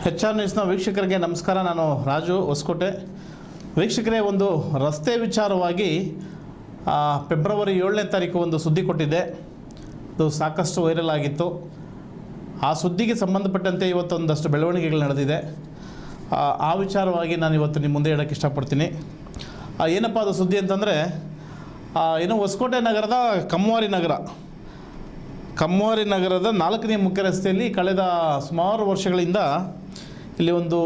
HR ನ್ಯೂಸ್ನ ವೀಕ್ಷಕರಿಗೆ ನಮಸ್ಕಾರ. ನಾನು ರಾಜು ಹೊಸಕೋಟೆ. ವೀಕ್ಷಕರೇ, ಒಂದು ರಸ್ತೆ ವಿಚಾರವಾಗಿ ಫೆಬ್ರವರಿ 7ನೇ ತಾರೀಕು ಒಂದು ಸುದ್ದಿ ಕೊಟ್ಟಿದ್ದೆ. ಅದು ಸಾಕಷ್ಟು ವೈರಲ್ ಆಗಿತ್ತು. ಆ ಸುದ್ದಿಗೆ ಸಂಬಂಧಪಟ್ಟಂತೆ ಇವತ್ತೊಂದಷ್ಟು ಬೆಳವಣಿಗೆಗಳು ನಡೆದಿದೆ. ಆ ವಿಚಾರವಾಗಿ ನಾನು ಇವತ್ತು ನಿಮ್ಮ ಮುಂದೆ ಹೇಳೋಕ್ಕೆ ಇಷ್ಟಪಡ್ತೀನಿ. ಏನಪ್ಪ ಅದು ಸುದ್ದಿ ಅಂತಂದರೆ, ಏನು ಹೊಸಕೋಟೆ ನಗರದ ಕಮ್ವಾರಿ ನಗರದ 4ನೇ ಮುಖ್ಯ ರಸ್ತೆಯಲ್ಲಿ ಕಳೆದ ಸುಮಾರು ವರ್ಷಗಳಿಂದ ಇಲ್ಲಿ ಒಂದು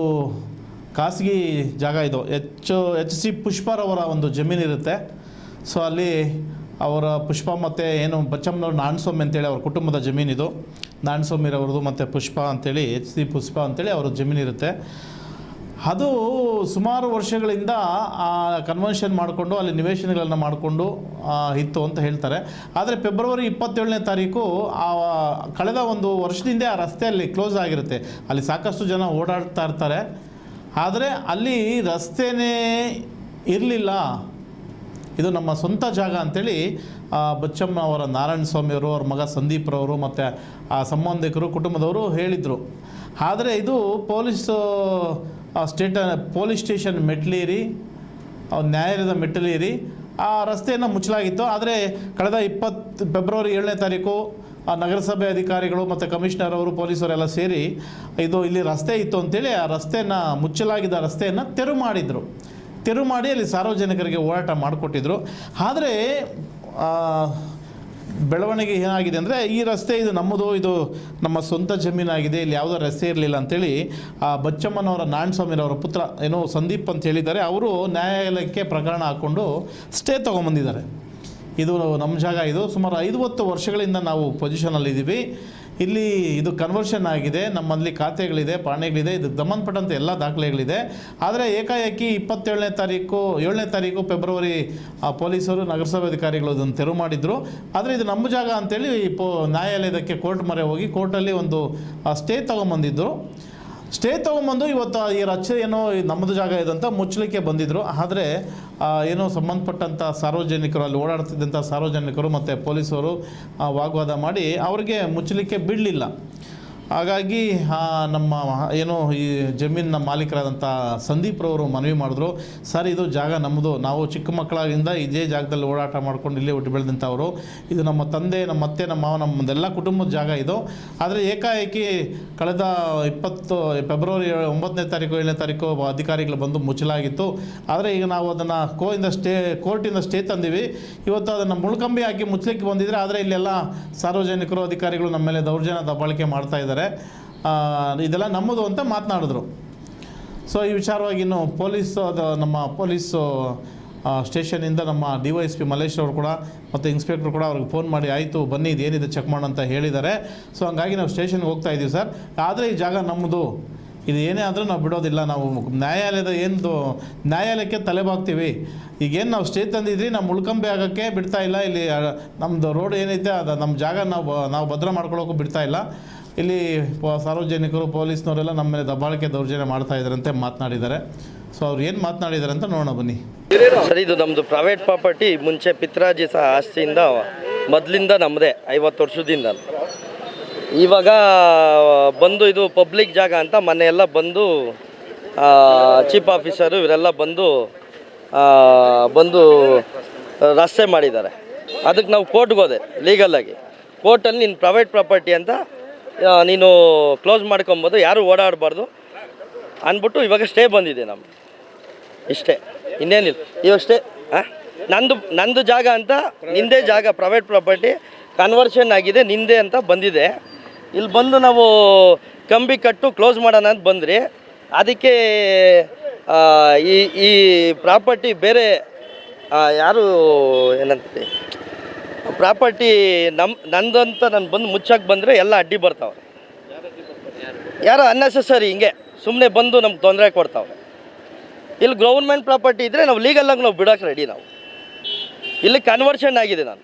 ಖಾಸಗಿ ಜಾಗ ಇದು ಎಚ್.ಸಿ. ಪುಷ್ಪರವರ ಒಂದು ಜಮೀನಿರುತ್ತೆ. ಸೊ ಅಲ್ಲಿ ಅವರ ಪುಷ್ಪ ಮತ್ತು ಏನು ಬಚ್ಚಮ್ಮನವ್ರು ನಾಣಸ್ವಾಮಿ ಅಂತೇಳಿ ಅವ್ರ ಕುಟುಂಬದ ಜಮೀನಿದು. ನಾಣಸ್ವಾಮಿರವ್ರದ್ದು ಮತ್ತು ಪುಷ್ಪ ಅಂತೇಳಿ ಎಚ್.ಸಿ. ಪುಷ್ಪ ಅಂತೇಳಿ ಅವ್ರ ಜಮೀನಿರುತ್ತೆ. ಅದು ಸುಮಾರು ವರ್ಷಗಳಿಂದ ಕನ್ವರ್ಷನ್ ಮಾಡಿಕೊಂಡು ಅಲ್ಲಿ ನಿವೇಶನಗಳನ್ನು ಮಾಡಿಕೊಂಡು ಇತ್ತು ಅಂತ ಹೇಳ್ತಾರೆ. ಆದರೆ ಫೆಬ್ರವರಿ 27ನೇ ತಾರೀಕು ಕಳೆದ ಒಂದು ವರ್ಷದಿಂದ ಆ ರಸ್ತೆಯಲ್ಲಿ ಕ್ಲೋಸ್ ಆಗಿರುತ್ತೆ. ಅಲ್ಲಿ ಸಾಕಷ್ಟು ಜನ ಓಡಾಡ್ತಾ ಇರ್ತಾರೆ. ಆದರೆ ಅಲ್ಲಿ ರಸ್ತೆನೇ ಇರಲಿಲ್ಲ. ಇದು ನಮ್ಮ ಸ್ವಂತ ಜಾಗ ಅಂಥೇಳಿ ಬಚ್ಚಮ್ಮ ಅವರ ನಾರಾಯಣ ಸ್ವಾಮಿಯವರು, ಅವ್ರ ಮಗ ಸಂದೀಪ್ರವರು ಮತ್ತು ಆ ಸಂಬಂಧಿಕರು ಕುಟುಂಬದವರು ಹೇಳಿದರು. ಆದರೆ ಇದು ಪೊಲೀಸ್ ಸ್ಟೇಷನ್ ಮೆಟ್ಲೇರಿ, ನ್ಯಾಯಾಲಯದ ಮೆಟ್ಟಲೇರಿ ಆ ರಸ್ತೆಯನ್ನು ಮುಚ್ಚಲಾಗಿತ್ತು. ಆದರೆ ಕಳೆದ ಫೆಬ್ರವರಿ 7ನೇ ತಾರೀಕು ನಗರಸಭೆ ಅಧಿಕಾರಿಗಳು ಮತ್ತು ಕಮಿಷನರ್ ಅವರು, ಪೊಲೀಸರೆಲ್ಲ ಸೇರಿ ಇಲ್ಲಿ ರಸ್ತೆ ಇತ್ತು ಅಂತೇಳಿ ಆ ರಸ್ತೆಯನ್ನು, ಮುಚ್ಚಲಾಗಿದ್ದ ರಸ್ತೆಯನ್ನು ತೆರವು ಮಾಡಿ ಅಲ್ಲಿ ಸಾರ್ವಜನಿಕರಿಗೆ ಓಡಾಟ ಮಾಡಿಕೊಟ್ಟಿದ್ರು. ಆದರೆ ಬೆಳವಣಿಗೆ ಏನಾಗಿದೆ ಅಂದರೆ, ಈ ರಸ್ತೆ ಇದು ನಮ್ಮದು, ಇದು ನಮ್ಮ ಸ್ವಂತ ಜಮೀನಾಗಿದೆ, ಇಲ್ಲಿ ಯಾವುದೋ ರಸ್ತೆ ಇರಲಿಲ್ಲ ಅಂಥೇಳಿ ಬಚ್ಚಮ್ಮನವರ ನಾಣಸ್ವಾಮಿರವರ ಪುತ್ರ ಏನೋ ಸಂದೀಪ್ ಅಂತ ಹೇಳಿದ್ದಾರೆ. ಅವರು ನ್ಯಾಯಾಲಯಕ್ಕೆ ಪ್ರಕರಣ ಹಾಕ್ಕೊಂಡು ಸ್ಟೇ ತೊಗೊಂಬಂದಿದ್ದಾರೆ. ಇದು ನಮ್ಮ ಜಾಗ, ಇದು ಸುಮಾರು 50 ವರ್ಷಗಳಿಂದ ನಾವು ಪೊಸಿಷನಲ್ಲಿದ್ದೀವಿ. ಇಲ್ಲಿ ಇದು ಕನ್ವರ್ಷನ್ ಆಗಿದೆ, ನಮ್ಮಲ್ಲಿ ಖಾತೆಗಳಿದೆ, ಪಾಣೆಗಳಿದೆ, ಇದಕ್ಕೆ ಸಂಬಂಧಪಟ್ಟಂತೆ ಎಲ್ಲ ದಾಖಲೆಗಳಿದೆ. ಆದರೆ ಏಕಾಏಕಿ 7ನೇ ತಾರೀಕು ಫೆಬ್ರವರಿ ಪೊಲೀಸರು, ನಗರಸಭೆ ಅಧಿಕಾರಿಗಳು ಅದನ್ನು ತೆರವು ಮಾಡಿದರು. ಆದರೆ ಇದು ನಮ್ಮ ಜಾಗ ಅಂತೇಳಿ ನ್ಯಾಯಾಲಯದಕ್ಕೆ ಕೋರ್ಟ್ ಮೊರೆ ಹೋಗಿ ಕೋರ್ಟಲ್ಲಿ ಒಂದು ಸ್ಟೇ ತೊಗೊಂಬಂದು ಇವತ್ತು ಈ ರಚೆ ಏನೋ ನಮ್ಮದು ಜಾಗ ಇದೆ ಅಂತ ಮುಚ್ಚಲಿಕ್ಕೆ ಬಂದಿದ್ದರು. ಆದರೆ ಏನೋ ಸಂಬಂಧಪಟ್ಟಂಥ ಸಾರ್ವಜನಿಕರು, ಅಲ್ಲಿ ಓಡಾಡ್ತಿದ್ದಂಥ ಸಾರ್ವಜನಿಕರು ಮತ್ತು ಪೊಲೀಸರು ವಾಗ್ವಾದ ಮಾಡಿ ಅವರಿಗೆ ಮುಚ್ಚಲಿಕ್ಕೆ ಬಿಡಲಿಲ್ಲ. ಹಾಗಾಗಿ ನಮ್ಮ ಏನೋ ಈ ಜಮೀನಿನ ಮಾಲೀಕರಾದಂಥ ಸಂದೀಪ್ರವರು ಮನವಿ ಮಾಡಿದ್ರು, ಸರ್ ಇದು ಜಾಗ ನಮ್ಮದು, ನಾವು ಚಿಕ್ಕ ಮಕ್ಕಳಾಗಿಂದ ಇದೇ ಜಾಗದಲ್ಲಿ ಓಡಾಟ ಮಾಡ್ಕೊಂಡು ಇಲ್ಲೇ ಹುಟ್ಟು ಬೆಳೆದಂಥವರು, ಇದು ನಮ್ಮ ತಂದೆ, ನಮ್ಮ ಅತ್ತೆ, ನಮ್ಮ ಮಾವ, ನಮ್ಮದೆಲ್ಲ ಕುಟುಂಬದ ಜಾಗ ಇದು. ಆದರೆ ಏಕಾಏಕಿ ಕಳೆದ ಫೆಬ್ರವರಿ 9ನೇ ತಾರೀಕು 7ನೇ ತಾರೀಕು ಅಧಿಕಾರಿಗಳು ಬಂದು ಮುಚ್ಚಲಾಗಿತ್ತು. ಆದರೆ ಈಗ ನಾವು ಅದನ್ನು ಕೋರ್ಟಿಂದ ಸ್ಟೇ ತಂದೀವಿ. ಇವತ್ತು ಅದನ್ನು ಮುಳ್ಕಂಬಿ ಹಾಕಿ ಮುಚ್ಚಲಿಕ್ಕೆ ಬಂದಿದ್ರೆ, ಆದರೆ ಇಲ್ಲೆಲ್ಲ ಸಾರ್ವಜನಿಕರು, ಅಧಿಕಾರಿಗಳು ನಮ್ಮ ಮೇಲೆ ದೌರ್ಜನ್ಯ ದಬ್ಬಾಳಿಕೆ ಮಾಡ್ತಾ ಇದ್ದಾರೆ. ಇದೆಲ್ಲ ನಮ್ಮದು ಅಂತ ಮಾತನಾಡಿದ್ರು. ಸೊ ಈ ವಿಚಾರವಾಗಿ ಇನ್ನು ನಮ್ಮ ಪೊಲೀಸು ಸ್ಟೇಷನಿಂದ ನಮ್ಮ DYSP ಮಲ್ಲೇಶ್ ಅವರು ಕೂಡ ಮತ್ತು ಇನ್ಸ್ಪೆಕ್ಟರ್ ಕೂಡ ಅವ್ರಿಗೆ ಫೋನ್ ಮಾಡಿ, ಆಯಿತು ಬನ್ನಿ ಇದೇನಿದೆ ಚೆಕ್ ಮಾಡೋಣ ಅಂತ ಹೇಳಿದ್ದಾರೆ. ಸೊ ಹಂಗಾಗಿ ನಾವು ಸ್ಟೇಷನ್ಗೆ ಹೋಗ್ತಾ ಇದ್ದೀವಿ ಸರ್. ಆದರೆ ಈ ಜಾಗ ನಮ್ಮದು, ಇದು ಏನೇ ಆದರೂ ನಾವು ಬಿಡೋದಿಲ್ಲ, ನಾವು ನ್ಯಾಯಾಲಯಕ್ಕೆ ತಲೆಬಾಗ್ತೀವಿ. ಈಗೇನು ನಾವು ಸ್ಟೇ ತಂದಿದ್ರಿ, ನಾವು ಮುಳ್ಕಂಬೆ ಆಗೋಕ್ಕೆ ಬಿಡ್ತಾ ಇಲ್ಲ. ಇಲ್ಲಿ ನಮ್ಮದು ರೋಡ್ ಏನೈತೆ ಅದು ನಮ್ಮ ಜಾಗ, ನಾವು ಭದ್ರ ಮಾಡ್ಕೊಳ್ಳೋಕ್ಕೂ ಬಿಡ್ತಾ ಇಲ್ಲ. ಇಲ್ಲಿ ಸಾರ್ವಜನಿಕರು, ಪೊಲೀಸ್ನವರೆಲ್ಲ ನಮ್ಮ ಮೇಲೆ ದಬ್ಬಾಳಿಕೆ ದೌರ್ಜನ್ಯ ಮಾಡ್ತಾ ಇದ್ದಾರಂತೆ ಮಾತನಾಡಿದ್ದಾರೆ. ಸೊ ಅವ್ರು ಏನು ಮಾತನಾಡಿದ್ದಾರೆ ಅಂತ ನೋಡೋಣ ಬನ್ನಿ. ಸರ್, ಇದು ನಮ್ಮದು ಪ್ರೈವೇಟ್ ಪ್ರಾಪರ್ಟಿ. ಮುಂಚೆ ಪಿತ್ರಾಜಿ ಆಸ್ತಿಯಿಂದ ಮೊದಲಿಂದ ನಮ್ಮದೇ 50 ವರ್ಷದಿಂದ. ಇವಾಗ ಬಂದು ಇದು ಪಬ್ಲಿಕ್ ಜಾಗ ಅಂತ ಮನೆಯೆಲ್ಲ ಬಂದು ಚೀಫ್ ಆಫೀಸರು ಇವರೆಲ್ಲ ಬಂದು ರಸ್ತೆ ಮಾಡಿದ್ದಾರೆ. ಅದಕ್ಕೆ ನಾವು ಕೋರ್ಟ್ಗೆ ಹೋದೆ ಲೀಗಲಾಗಿ. ಕೋರ್ಟಲ್ಲಿ ನೀನು ಪ್ರೈವೇಟ್ ಪ್ರಾಪರ್ಟಿ ಅಂತ ನೀನು ಕ್ಲೋಸ್ ಮಾಡ್ಕೊಬೋದು, ಯಾರು ಓಡಾಡಬಾರ್ದು ಅಂದ್ಬಿಟ್ಟು ಇವಾಗ ಸ್ಟೇ ಬಂದಿದೆ ನಮ್ಗೆ. ಇಷ್ಟೇ, ಇನ್ನೇನಿಲ್ಲ. ಇವಾಗ ಸ್ಟೇ ನಂದು ಜಾಗ ಅಂತ, ನಿಂದೇ ಜಾಗ, ಪ್ರೈವೇಟ್ ಪ್ರಾಪರ್ಟಿ ಕನ್ವರ್ಷನ್ ಆಗಿದೆ, ನಿಂದೆ ಅಂತ ಬಂದಿದೆ. ಇಲ್ಲಿ ಬಂದು ನಾವು ಕಂಬಿ ಕಟ್ಟು ಕ್ಲೋಸ್ ಮಾಡೋಣ ಅಂತ ಬಂದ್ರಿ. ಅದಕ್ಕೆ ಈ ಪ್ರಾಪರ್ಟಿ ಬೇರೆ ಯಾರು ಏನಂತ ಪ್ರಾಪರ್ಟಿ ನಂದಂತ ನಾನು ಬಂದು ಮುಚ್ಚಕ್ಕೆ ಬಂದರೆ ಎಲ್ಲ ಅಡ್ಡಿ ಬರ್ತಾವೆ. ಯಾರೋ ಅನ್ನೆಸೆಸರಿ ಹಿಂಗೆ ಸುಮ್ಮನೆ ಬಂದು ನಮ್ಗೆ ತೊಂದರೆ ಕೊಡ್ತಾವೆ. ಇಲ್ಲಿ ಗೌರ್ಮೆಂಟ್ ಪ್ರಾಪರ್ಟಿ ಇದ್ದರೆ ನಾವು ಲೀಗಲಾಗಿ ನಾವು ಬಿಡೋಕೆ ರೆಡಿ. ನಾವು ಇಲ್ಲಿ ಕನ್ವರ್ಷನ್ ಆಗಿದೆ ನಾನು.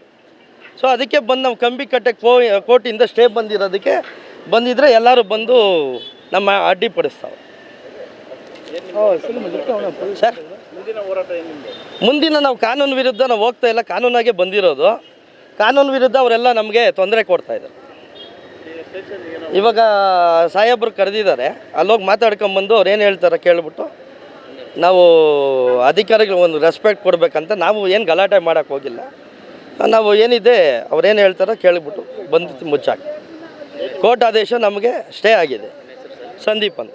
ಸೊ ಅದಕ್ಕೆ ಬಂದು ನಾವು ಕಂಬಿ ಕಟ್ಟಕ್ಕೆ ಕೋರ್ಟಿಂದ ಸ್ಟೇ ಬಂದಿದ್ರೆ ಎಲ್ಲರೂ ಬಂದು ನಮ್ಮ ಅಡ್ಡಿಪಡಿಸ್ತಾವೆ. ಸರ್, ಮುಂದಿನ ನಾವು ಕಾನೂನು ವಿರುದ್ಧ ನಾವು ಹೋಗ್ತಾ ಇಲ್ಲ, ಕಾನೂನಾಗೆ ಬಂದಿರೋದು. ಕಾನೂನು ವಿರುದ್ಧ ಅವರೆಲ್ಲ ನಮಗೆ ತೊಂದರೆ ಕೊಡ್ತಾಯಿದ್ದಾರೆ. ಇವಾಗ ಸಾಹೇಬ್ರು ಕರೆದಿದ್ದಾರೆ, ಅಲ್ಲೋಗಿ ಮಾತಾಡ್ಕೊಂಬಂದು ಅವ್ರು ಏನು ಹೇಳ್ತಾರೆ ಕೇಳ್ಬಿಟ್ಟು ನಾವು ಅಧಿಕಾರಿಗಳಿಗೆ ಒಂದು ರೆಸ್ಪೆಕ್ಟ್ ಕೊಡಬೇಕಂತ ನಾವು ಏನು ಗಲಾಟೆ ಮಾಡೋಕ್ಕೆ ಹೋಗಿಲ್ಲ. ನಾವು ಏನಿದೆ ಅವ್ರೇನು ಹೇಳ್ತಾರೋ ಕೇಳಿಬಿಟ್ಟು ಬಂದು ಮುಚ್ಚಾಕಿ. ಕೋರ್ಟ್ ಆದೇಶ ನಮಗೆ ಸ್ಟೇ ಆಗಿದೆ. ಸಂದೀಪ್ ಅಂತ.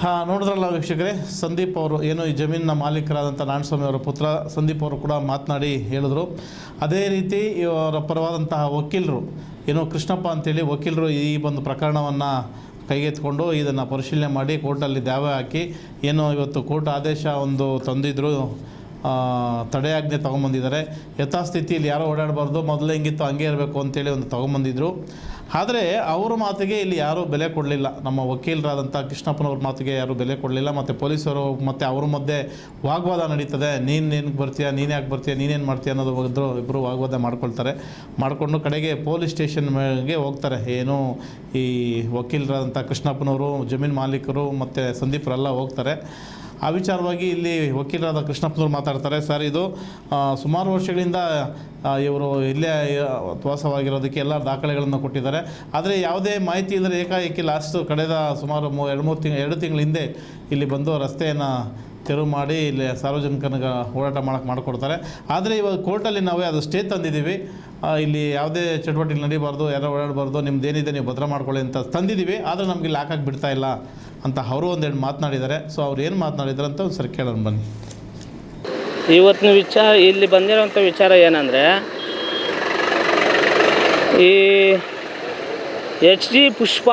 ಹಾಂ, ನೋಡಿದ್ರಲ್ಲ ವೀಕ್ಷಕರೇ, ಸಂದೀಪ್ ಅವರು ಏನು ಈ ಜಮೀನಿನ ಮಾಲೀಕರಾದಂಥ ನಾರಾಯಣಸ್ವಾಮಿ ಅವರ ಪುತ್ರ ಸಂದೀಪ್ ಅವರು ಕೂಡ ಮಾತನಾಡಿ ಹೇಳಿದ್ರು. ಅದೇ ರೀತಿ ಇವರ ಪರವಾದಂತಹ ವಕೀಲರು ಏನೋ ಕೃಷ್ಣಪ್ಪ ಅಂತೇಳಿ ವಕೀಲರು ಈ ಒಂದು ಪ್ರಕರಣವನ್ನು ಕೈಗೆತ್ತಿಕೊಂಡು ಇದನ್ನು ಪರಿಶೀಲನೆ ಮಾಡಿ ಕೋರ್ಟಲ್ಲಿ ದಾವೆ ಹಾಕಿ ಏನೋ ಇವತ್ತು ಕೋರ್ಟ್ ಆದೇಶ ಒಂದು ತಂದಿದ್ದರು, ತಡೆಯಾಜ್ಞೆ ತೊಗೊಂಬಂದಿದ್ದಾರೆ. ಯಥಾಸ್ಥಿತಿಯಲ್ಲಿ ಯಾರೋ ಓಡಾಡಬಾರ್ದು, ಮೊದಲು ಹೆಂಗಿತ್ತು ಹಂಗೆ ಇರಬೇಕು ಅಂತೇಳಿ ಒಂದು ತೊಗೊಂಬಂದಿದ್ರು. ಆದರೆ ಅವರ ಮಾತಿಗೆ ಇಲ್ಲಿ ಯಾರೂ ಬೆಲೆ ಕೊಡಲಿಲ್ಲ. ನಮ್ಮ ವಕೀಲರಾದಂಥ ಕೃಷ್ಣಪ್ಪನವ್ರ ಮಾತಿಗೆ ಯಾರೂ ಬೆಲೆ ಕೊಡಲಿಲ್ಲ. ಮತ್ತು ಪೊಲೀಸರು ಮತ್ತು ಅವ್ರ ಮಧ್ಯೆ ವಾಗ್ವಾದ ನಡೀತದೆ. ನೀನು ಬರ್ತೀಯಾ, ನೀನು ಯಾಕೆ ಬರ್ತೀಯಾ, ನೀನೇನು ಮಾಡ್ತೀಯ ಅನ್ನೋದು ಇಬ್ಬರು ವಾಗ್ವಾದ ಮಾಡಿಕೊಂಡು ಕಡೆಗೆ ಪೊಲೀಸ್ ಸ್ಟೇಷನ್ಗೆ ಹೋಗ್ತಾರೆ. ಏನು ಈ ವಕೀಲರಾದಂಥ ಕೃಷ್ಣಪ್ಪನವರು, ಜಮೀನು ಮಾಲೀಕರು ಮತ್ತು ಸಂದೀಪರೆಲ್ಲ ಹೋಗ್ತಾರೆ. ಆ ವಿಚಾರವಾಗಿ ಇಲ್ಲಿ ವಕೀಲರಾದ ಕೃಷ್ಣಪ್ಪನವ್ರು ಮಾತಾಡ್ತಾರೆ. ಸರ್, ಇದು ಸುಮಾರು ವರ್ಷಗಳಿಂದ ಇವರು ಇಲ್ಲೇ ವಾಸವಾಗಿರೋದಕ್ಕೆ ಎಲ್ಲ ದಾಖಲೆಗಳನ್ನು ಕೊಟ್ಟಿದ್ದಾರೆ. ಆದರೆ ಯಾವುದೇ ಮಾಹಿತಿ ಇಲ್ಲದೆ ಏಕಾಏಕಿ ಕಳೆದ ಸುಮಾರು 2 ತಿಂಗಳ ಹಿಂದೆ ಇಲ್ಲಿ ಬಂದು ರಸ್ತೆಯನ್ನು ತೆರವು ಮಾಡಿ ಇಲ್ಲಿ ಸಾರ್ವಜನಿಕನಿಗೆ ಓಡಾಟ ಮಾಡಿಕೊಡ್ತಾರೆ. ಆದರೆ ಇವಾಗ ಕೋರ್ಟಲ್ಲಿ ನಾವೇ ಅದು ಸ್ಟೇ ತಂದಿದ್ದೀವಿ, ಇಲ್ಲಿ ಯಾವುದೇ ಚಟುವಟಿಕೆ ನಡೀಬಾರ್ದು, ಯಾರೋ ಓಡಾಡಬಾರ್ದು, ನಿಮ್ದೇನಿದೆ ನೀವು ಭದ್ರ ಮಾಡ್ಕೊಳ್ಳಿ ಅಂತ ತಂದಿದ್ದೀವಿ. ಆದರೆ ನಮಗೆ ಲಾಕಾಗಿ ಬಿಡ್ತಾ ಇಲ್ಲ ಅಂತ ಅವರು ಒಂದೆರಡು ಮಾತನಾಡಿದ್ದಾರೆ. ಸೊ ಅವ್ರು ಏನು ಮಾತನಾಡಿದ್ರು ಅಂತ ಒಂದು ಸರಿ ಕೇಳೋಣ ಬನ್ನಿ. ಇವತ್ತಿನ ವಿಚಾರ, ಇಲ್ಲಿ ಬಂದಿರೋಂಥ ವಿಚಾರ ಏನಂದರೆ, ಈ HD ಪುಷ್ಪ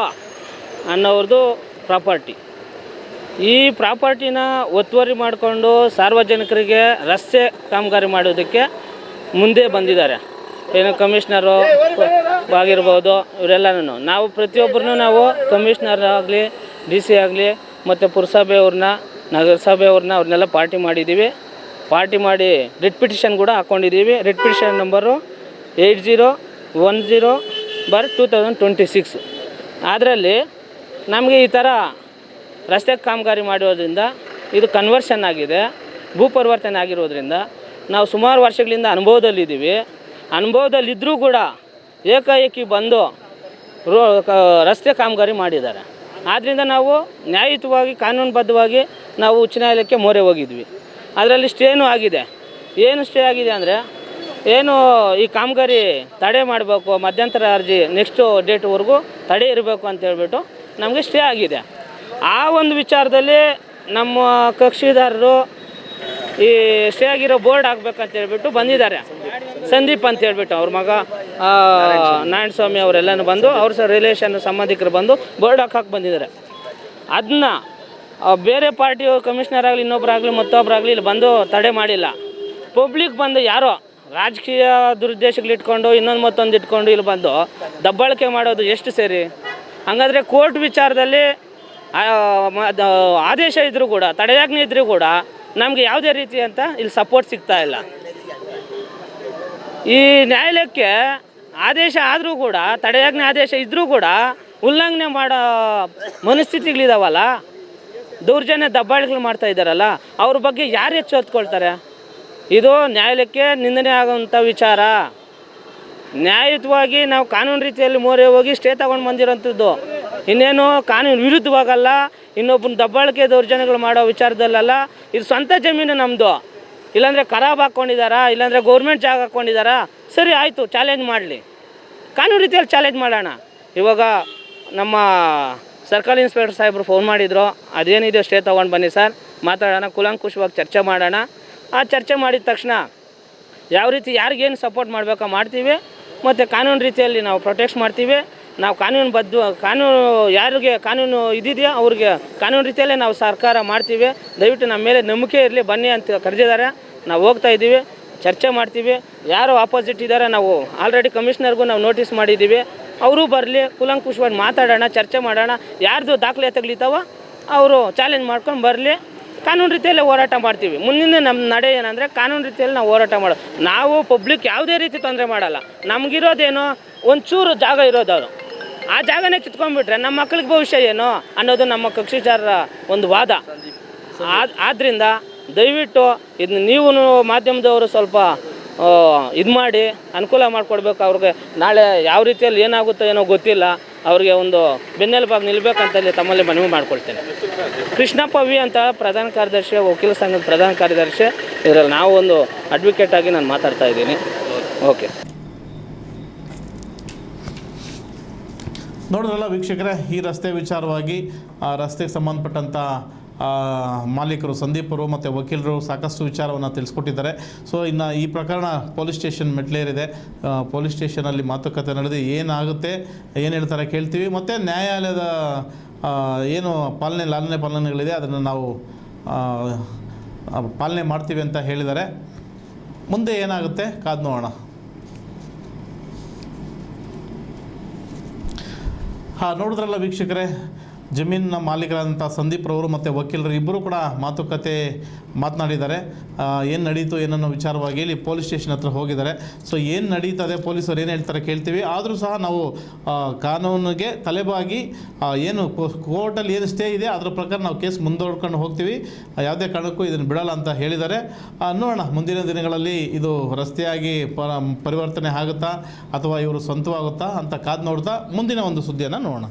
ಅನ್ನೋರ್ದು ಪ್ರಾಪರ್ಟಿ. ಈ ಪ್ರಾಪರ್ಟಿನ ಒತ್ತುವರಿ ಮಾಡಿಕೊಂಡು ಸಾರ್ವಜನಿಕರಿಗೆ ರಸ್ತೆ ಕಾಮಗಾರಿ ಮಾಡೋದಕ್ಕೆ ಮುಂದೆ ಬಂದಿದ್ದಾರೆ. ಏನು ಕಮಿಷ್ನರು ಆಗಿರ್ಬೋದು, ಇವರೆಲ್ಲನೂ ನಾವು ಪ್ರತಿಯೊಬ್ಬರನ್ನೂ ನಾವು ಕಮಿಷ್ನರ್ ಆಗಲಿ, DC ಆಗಲಿ ಮತ್ತು ಪುರಸಭೆಯವ್ರನ್ನ, ನಗರಸಭೆಯವ್ರನ್ನ ಅವ್ರನ್ನೆಲ್ಲ ಪಾರ್ಟಿ ಮಾಡಿದ್ದೀವಿ. ಪಾರ್ಟಿ ಮಾಡಿ ರಿಟ್ ಪಿಟಿಷನ್ ಕೂಡ ಹಾಕ್ಕೊಂಡಿದ್ದೀವಿ. Writ petition number 8010/2026. ಅದರಲ್ಲಿ ನಮಗೆ ಈ ಥರ ರಸ್ತೆ ಕಾಮಗಾರಿ ಮಾಡಿರೋದ್ರಿಂದ ಇದು ಕನ್ವರ್ಷನ್ ಆಗಿದೆ, ಭೂ ಪರಿವರ್ತನೆ ಆಗಿರೋದ್ರಿಂದ ನಾವು ಸುಮಾರು ವರ್ಷಗಳಿಂದ ಅನುಭವದಲ್ಲಿದ್ದೀವಿ. ಅನುಭವದಲ್ಲಿದ್ದರೂ ಕೂಡ ಏಕಾಏಕಿ ಬಂದು ರಸ್ತೆ ಕಾಮಗಾರಿ ಮಾಡಿದ್ದಾರೆ. ಆದ್ದರಿಂದ ನಾವು ನ್ಯಾಯಯುತವಾಗಿ ಕಾನೂನುಬದ್ಧವಾಗಿ ನಾವು ಉಚ್ಚ ನ್ಯಾಯಾಲಯಕ್ಕೆ ಮೊರೆ ಹೋಗಿದ್ವಿ. ಅದರಲ್ಲಿ ಸ್ಟೇನೂ ಆಗಿದೆ. ಏನು ಸ್ಟೇ ಆಗಿದೆ ಅಂದರೆ, ಏನು ಈ ಕಾಮಗಾರಿ ತಡೆ ಮಾಡಬೇಕು, ಮಧ್ಯಂತರ ಅರ್ಜಿ ನೆಕ್ಸ್ಟು ಡೇಟ್ವರೆಗೂ ತಡೆ ಇರಬೇಕು ಅಂತ ಹೇಳ್ಬಿಟ್ಟು ನಮಗೆ ಸ್ಟೇ ಆಗಿದೆ. ಆ ಒಂದು ವಿಚಾರದಲ್ಲಿ ನಮ್ಮ ಕಕ್ಷಿದಾರರು ಈ ಸ್ಟೇ ಆಗಿರೋ ಬೋರ್ಡ್ ಹಾಕ್ಬೇಕಂತ ಹೇಳ್ಬಿಟ್ಟು ಬಂದಿದ್ದಾರೆ. ಸಂದೀಪ್ ಅಂತ ಹೇಳ್ಬಿಟ್ಟು ಅವ್ರ ಮಗ ನಾರಾಯಣಸ್ವಾಮಿ ಅವರೆಲ್ಲನೂ ಬಂದು ಅವ್ರ ರಿಲೇಷನ್ ಸಂಬಂಧಿಕರು ಬಂದು ಬೋರ್ಡ್ ಹಾಕಕ್ಕೆ ಬಂದಿದ್ದಾರೆ. ಅದನ್ನ ಬೇರೆ ಪಾರ್ಟಿ ಕಮಿಷನರ್ ಆಗಲಿ, ಇನ್ನೊಬ್ಬರಾಗಲಿ, ಮತ್ತೊಬ್ಬರಾಗಲಿ ಇಲ್ಲಿ ಬಂದು ತಡೆ ಮಾಡಿಲ್ಲ. ಪಬ್ಲಿಕ್ ಬಂದು ಯಾರೋ ರಾಜಕೀಯ ದುರುದ್ದೇಶಗಳಿಟ್ಕೊಂಡು ಇನ್ನೊಂದು ಮತ್ತೊಂದು ಇಟ್ಕೊಂಡು ಇಲ್ಲಿ ಬಂದು ದಬ್ಬಾಳಿಕೆ ಮಾಡೋದು ಎಷ್ಟು ಸರಿ? ಹಾಗಾದರೆ ಕೋರ್ಟ್ ವಿಚಾರದಲ್ಲಿ ಆದೇಶ ಇದ್ದರೂ ಕೂಡ, ತಡೆಯಾಜ್ಞೆ ಇದ್ದರೂ ಕೂಡ ನಮಗೆ ಯಾವುದೇ ರೀತಿ ಅಂತ ಇಲ್ಲಿ ಸಪೋರ್ಟ್ ಸಿಗ್ತಾ ಇಲ್ಲ. ಈ ನ್ಯಾಯಾಲಯಕ್ಕೆ ಆದೇಶ ಆದರೂ ಕೂಡ, ತಡೆಯಾಜ್ಞೆ ಆದೇಶ ಇದ್ದರೂ ಕೂಡ ಉಲ್ಲಂಘನೆ ಮಾಡೋ ಮನಸ್ಥಿತಿಗಳಿದಾವಲ್ಲ, ದೌರ್ಜನ್ಯ ದಬ್ಬಾಳಿಕೆಗಳು ಮಾಡ್ತಾ ಇದ್ದಾರಲ್ಲ, ಅವ್ರ ಬಗ್ಗೆ ಯಾರು ಹೆಚ್ಚು ಹೊತ್ಕೊಳ್ತಾರೆ? ಇದು ನ್ಯಾಯಾಲಯಕ್ಕೆ ನಿಂದನೆ ಆಗೋವಂಥ ವಿಚಾರ. ನ್ಯಾಯಯುತವಾಗಿ ನಾವು ಕಾನೂನು ರೀತಿಯಲ್ಲಿ ಮೊರೆ ಹೋಗಿ ಸ್ಟೇ ತಗೊಂಡು ಬಂದಿರೋಂಥದ್ದು. ಇನ್ನೇನು ಕಾನೂನು ವಿರುದ್ಧವಾಗಲ್ಲ, ಇನ್ನೊಬ್ಬನ ದಬ್ಬಾಳಿಕೆ ದೌರ್ಜನ್ಯಗಳು ಮಾಡೋ ವಿಚಾರದಲ್ಲ. ಇದು ಸ್ವಂತ ಜಮೀನು ನಮ್ಮದು. ಇಲ್ಲಾಂದರೆ ಖರಾಬ್ ಹಾಕ್ಕೊಂಡಿದ್ದಾರಾ, ಇಲ್ಲಾಂದರೆ ಗೌರ್ಮೆಂಟ್ ಜಾಗ ಹಾಕ್ಕೊಂಡಿದ್ದಾರಾ? ಸರಿ, ಆಯಿತು, ಚಾಲೆಂಜ್ ಮಾಡಲಿ, ಕಾನೂನು ರೀತಿಯಲ್ಲಿ ಚಾಲೆಂಜ್ ಮಾಡೋಣ. ಇವಾಗ ನಮ್ಮ ಸರ್ಕಲ್ ಇನ್ಸ್ಪೆಕ್ಟರ್ ಸಾಹೇಬರು ಫೋನ್ ಮಾಡಿದ್ರು, ಅದೇನಿದೆ ಸ್ಟೇ ತೊಗೊಂಡು ಬನ್ನಿ ಸರ್, ಮಾತಾಡೋಣ, ಕೂಲಂಕುಷವಾಗಿ ಚರ್ಚೆ ಮಾಡೋಣ. ಆ ಚರ್ಚೆ ಮಾಡಿದ ತಕ್ಷಣ ಯಾವ ರೀತಿ ಯಾರಿಗೇನು ಸಪೋರ್ಟ್ ಮಾಡಬೇಕೋ ಮಾಡ್ತೀವಿ, ಮತ್ತು ಕಾನೂನು ರೀತಿಯಲ್ಲಿ ನಾವು ಪ್ರೊಟೆಕ್ಟ್ ಮಾಡ್ತೀವಿ. ನಾವು ಕಾನೂನು ಯಾರಿಗೆ ಕಾನೂನು ಇದಿದೆಯೋ ಅವ್ರಿಗೆ ಕಾನೂನು ರೀತಿಯಲ್ಲೇ ನಾವು ಸರ್ಕಾರ ಮಾಡ್ತೀವಿ. ದಯವಿಟ್ಟು ನಮ್ಮ ಮೇಲೆ ನಂಬಿಕೆ ಇರಲಿ, ಬನ್ನಿ ಅಂತ ಕರೆದಿದ್ದಾರೆ. ನಾವು ಹೋಗ್ತಾ ಇದ್ದೀವಿ, ಚರ್ಚೆ ಮಾಡ್ತೀವಿ. ಯಾರು ಆಪೋಸಿಟ್ ಇದ್ದಾರೆ, ನಾವು ಆಲ್ರೆಡಿ ಕಮಿಷನರ್ಗೂ ನಾವು ನೋಟಿಸ್ ಮಾಡಿದ್ದೀವಿ. ಅವರು ಬರಲಿ, ಕೂಲಂಕುಷವಾಗಿ ಮಾತಾಡೋಣ, ಚರ್ಚೆ ಮಾಡೋಣ. ಯಾರ್ದು ದಾಖಲಾತಿಗಳಿದ್ದಾವೋ ಅವರು ಚಾಲೆಂಜ್ ಮಾಡ್ಕೊಂಡು ಬರಲಿ, ಕಾನೂನು ರೀತಿಯಲ್ಲೇ ಹೋರಾಟ ಮಾಡ್ತೀವಿ. ಮುಂದಿನ ನಮ್ಮ ನಡೆ ಏನಂದರೆ ಕಾನೂನು ರೀತಿಯಲ್ಲಿ ನಾವು ಹೋರಾಟ ಮಾಡೋದು. ನಾವು ಪಬ್ಲಿಕ್ ಯಾವುದೇ ರೀತಿ ತೊಂದರೆ ಮಾಡಲ್ಲ. ನಮಗಿರೋದೇನೋ ಒಂಚೂರು ಜಾಗ ಇರೋದು, ಅದು ಆ ಜಾಗನೇ ಕಿತ್ಕೊಂಡ್ಬಿಟ್ರೆ ನಮ್ಮ ಮಕ್ಕಳಿಗೆ ಭವಿಷ್ಯ ಏನು ಅನ್ನೋದು ನಮ್ಮ ಕಕ್ಷಿದಾರರ ಒಂದು ವಾದ. ಆದ್ದರಿಂದ ದಯವಿಟ್ಟು ಇದನ್ನ ನೀವು ಮಾಧ್ಯಮದವರು ಸ್ವಲ್ಪ ಇದು ಮಾಡಿ ಅನುಕೂಲ ಮಾಡಿಕೊಡ್ಬೇಕು. ಅವ್ರಿಗೆ ನಾಳೆ ಯಾವ ರೀತಿಯಲ್ಲಿ ಏನಾಗುತ್ತೋ ಏನೋ ಗೊತ್ತಿಲ್ಲ, ಅವ್ರಿಗೆ ಒಂದು ಬೆನ್ನೆಲುಬಾಗಿ ನಿಲ್ಲಬೇಕಂತಲ್ಲಿ ತಮ್ಮಲ್ಲಿ ಮನವಿ ಮಾಡ್ಕೊಳ್ತೇನೆ. ಕೃಷ್ಣಪ್ಪ ವಿ ಅಂತ ಪ್ರಧಾನ ಕಾರ್ಯದರ್ಶಿ, ವಕೀಲ ಸಂಘದ ಪ್ರಧಾನ ಕಾರ್ಯದರ್ಶಿ. ಇದರಲ್ಲಿ ನಾವು ಒಂದು ಅಡ್ವೊಕೇಟ್ ಆಗಿ ನಾನು ಮಾತಾಡ್ತಾ ಇದ್ದೀನಿ. ಓಕೆ. ನೋಡಿದ್ರಲ್ಲ ವೀಕ್ಷಕರೇ, ಈ ರಸ್ತೆ ವಿಚಾರವಾಗಿ ರಸ್ತೆಗೆ ಸಂಬಂಧಪಟ್ಟಂಥ ಮಾಲೀಕರು ಸಂದೀಪರು ಮತ್ತು ವಕೀಲರು ಸಾಕಷ್ಟು ವಿಚಾರವನ್ನು ತಿಳಿಸ್ಕೊಟ್ಟಿದ್ದಾರೆ. ಸೊ ಇನ್ನು ಈ ಪ್ರಕರಣ ಪೊಲೀಸ್ ಸ್ಟೇಷನ್ ಮೆಟ್ಲೇರಿದೆ. ಪೊಲೀಸ್ ಸ್ಟೇಷನಲ್ಲಿ ಮಾತುಕತೆ ನಡೆದು ಏನಾಗುತ್ತೆ, ಏನು ಹೇಳ್ತಾರೆ ಕೇಳ್ತೀವಿ. ಮತ್ತು ನ್ಯಾಯಾಲಯದ ಏನು ಲಾಲನೆ ಪಾಲನೆಗಳಿದೆ ಅದನ್ನು ನಾವು ಪಾಲನೆ ಮಾಡ್ತೀವಿ ಅಂತ ಹೇಳಿದ್ದಾರೆ. ಮುಂದೆ ಏನಾಗುತ್ತೆ ಕಾದು ನೋಡೋಣ. ನೋಡಿದ್ರಲ್ಲ ವೀಕ್ಷಕರೇ, ಜಮೀನಿನ ಮಾಲೀಕರಾದಂಥ ಸಂದೀಪ್ ರವರು ಮತ್ತು ವಕೀಲರು ಇಬ್ಬರು ಕೂಡ ಮಾತನಾಡಿದ್ದಾರೆ. ಏನು ನಡೀತು ಏನನ್ನೋ ವಿಚಾರವಾಗಿ ಇಲ್ಲಿ ಪೊಲೀಸ್ ಸ್ಟೇಷನ್ ಹತ್ರ ಹೋಗಿದ್ದಾರೆ. ಸೊ ಏನು ನಡೀತದೆ, ಪೊಲೀಸರು ಏನು ಹೇಳ್ತಾರೆ ಕೇಳ್ತೀವಿ. ಆದರೂ ಸಹ ನಾವು ಕಾನೂನಿಗೆ ತಲೆಬಾಗಿ ಏನು ಕೋರ್ಟಲ್ಲಿ ಏನು ಸ್ಟೇ ಇದೆ ಅದರ ಪ್ರಕಾರ ನಾವು ಕೇಸ್ ಮುಂದೂಡ್ಕೊಂಡು ಹೋಗ್ತೀವಿ. ಯಾವುದೇ ಕಾರಣಕ್ಕೂ ಇದನ್ನು ಬಿಡಲ್ಲ ಅಂತ ಹೇಳಿದ್ದಾರೆ. ನೋಡೋಣ ಮುಂದಿನ ದಿನಗಳಲ್ಲಿ ಇದು ರಸ್ತೆಯಾಗಿ ಪರಿವರ್ತನೆ ಆಗುತ್ತಾ ಅಥವಾ ಇವರು ಸ್ವಂತವಾಗುತ್ತಾ ಅಂತ ಕಾದು ನೋಡ್ತಾ ಮುಂದಿನ ಒಂದು ಸುದ್ದಿಯನ್ನು ನೋಡೋಣ.